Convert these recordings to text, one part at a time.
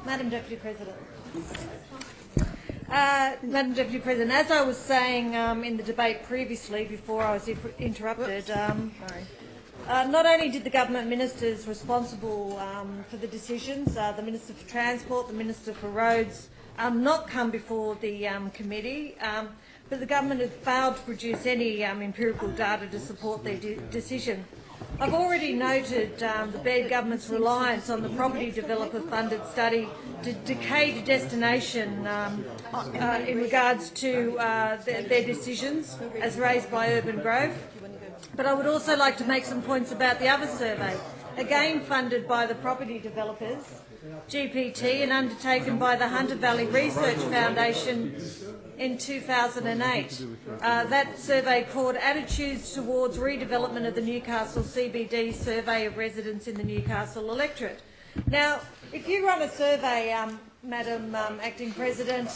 Madam Deputy President. Madam Deputy President, as I was saying in the debate previously before I was interrupted, not only did the government ministers responsible for the decisions, the Minister for Transport, the Minister for Roads, not come before the committee, but the government had failed to produce any empirical data to support their decision. I've already noted the Baird government's reliance on the property developer-funded study to decay to destination in regards to their decisions as raised by Urban Growth. But I would also like to make some points about the other survey, again funded by the property developers, GPT, and undertaken by the Hunter Valley Research Foundation in 2008. That survey called Attitudes Towards Redevelopment of the Newcastle CBD Survey of Residents in the Newcastle Electorate. Now, if you run a survey, Madam Acting President,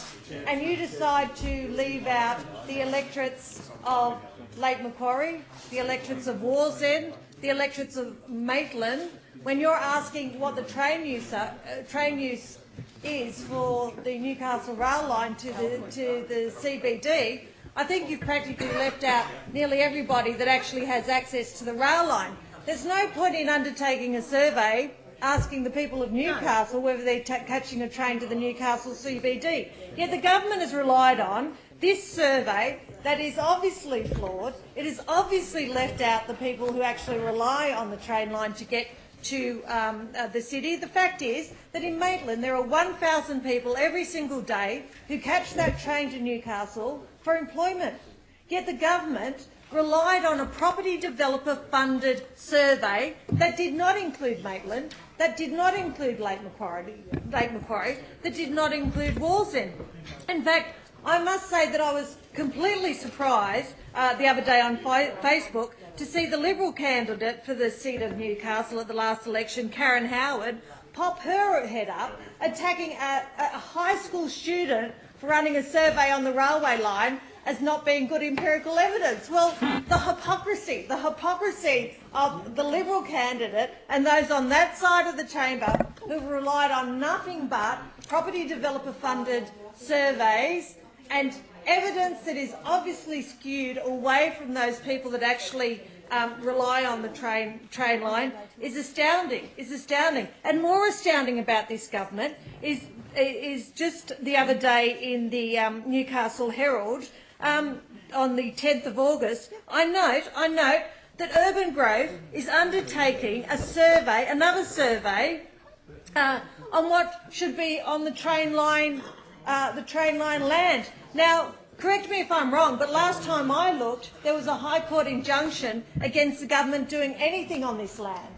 and you decide to leave out the electorates of Lake Macquarie, the electorates of Wallsend, the electorates of Maitland, when you're asking what the train use is for the Newcastle rail line to the CBD, I think you've practically left out nearly everybody that actually has access to the rail line. There's no point in undertaking a survey asking the people of Newcastle whether they're catching a train to the Newcastle CBD. Yet the government has relied on this survey that is obviously flawed. It has obviously left out the people who actually rely on the train line to get to the city. The fact is that in Maitland there are 1,000 people every single day who catch that train to Newcastle for employment. Yet the government relied on a property developer funded survey that did not include Maitland, that did not include Lake Macquarie, that did not include Wallsend. In fact, I must say that I was completely surprised the other day on Facebook to see the Liberal candidate for the seat of Newcastle at the last election, Karen Howard, pop her head up, attacking a high school student for running a survey on the railway line as not being good empirical evidence. Well, the hypocrisy of the Liberal candidate and those on that side of the chamber who've relied on nothing but property developer funded surveys and evidence that is obviously skewed away from those people that actually rely on the train line is astounding. And more astounding about this government is just the other day in the Newcastle Herald on the 10th of August, I note that Urban Growth is undertaking a survey, another survey, on what should be on the train line land. Now, correct me if I'm wrong, but last time I looked, there was a High Court injunction against the government doing anything on this land.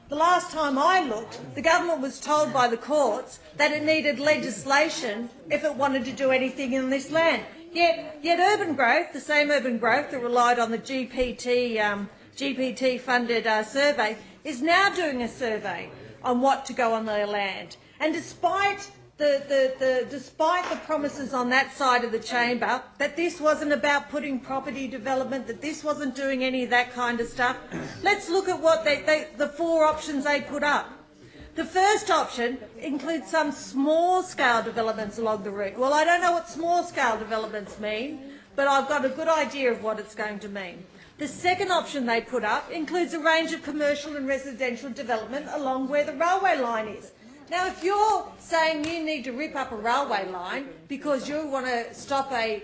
The last time I looked, the government was told by the courts that it needed legislation if it wanted to do anything in this land. Yet Urban Growth, the same Urban Growth that relied on the GPT-funded survey, is now doing a survey on what to go on their land. And despite the promises on that side of the chamber that this wasn't about putting property development, that this wasn't doing any of that kind of stuff, let's look at what the four options they put up. The first option includes some small-scale developments along the route. Well, I don't know what small-scale developments mean, but I've got a good idea of what it's going to mean. The second option they put up includes a range of commercial and residential development along where the railway line is. Now, if you're saying you need to rip up a railway line because you want to stop a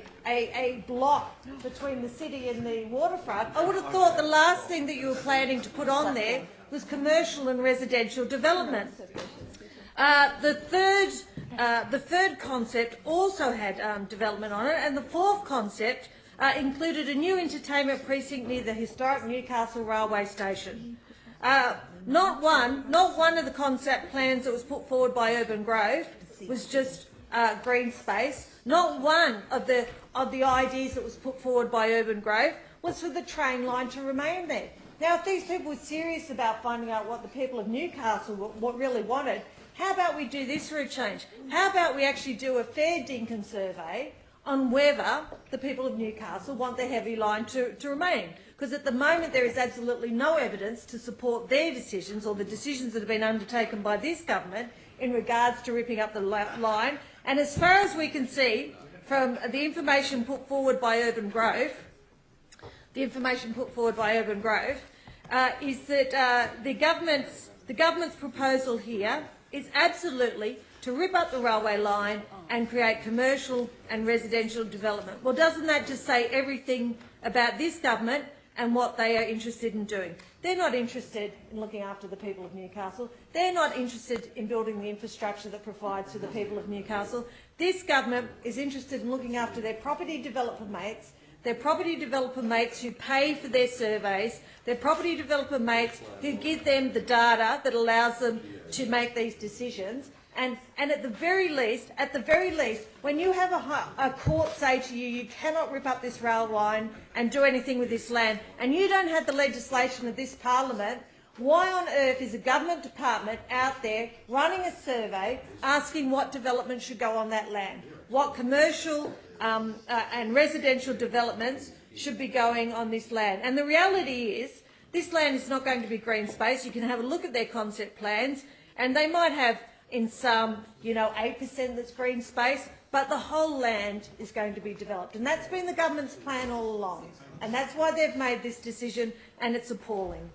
block between the city and the waterfront, I would have thought the last thing that you were planning to put on there was commercial and residential development. The third concept also had development on it, and the fourth concept included a new entertainment precinct near the historic Newcastle railway station. Not one of the concept plans that was put forward by Urban Grove was just green space. Not one of the ideas that was put forward by Urban Grove was for the train line to remain there. Now, if these people were serious about finding out what the people of Newcastle really wanted, how about we do this for a change? How about we actually do a fair dinkum survey on whether the people of Newcastle want the heavy line to remain? Because at the moment there is absolutely no evidence to support their decisions or the decisions that have been undertaken by this government in regards to ripping up the line. And as far as we can see from the information put forward by Urban Grove, is that the government's proposal here is absolutely to rip up the railway line and create commercial and residential development. Well, doesn't that just say everything about this government and what they are interested in doing? They're not interested in looking after the people of Newcastle. They're not interested in building the infrastructure that provides for the people of Newcastle. This government is interested in looking after their property developer mates, who pay for their surveys, their property developer mates who give them the data that allows them to make these decisions. And at the very least, when you have a court say to you, you cannot rip up this rail line and do anything with this land, and you don't have the legislation of this parliament, why on earth is a government department out there running a survey asking what development should go on that land? What commercial and residential developments should be going on this land? And the reality is, this land is not going to be green space. You can have a look at their concept plans, and they might have in some, 8% that's green space, but the whole land is going to be developed. And that's been the government's plan all along. And that's why they've made this decision, and it's appalling.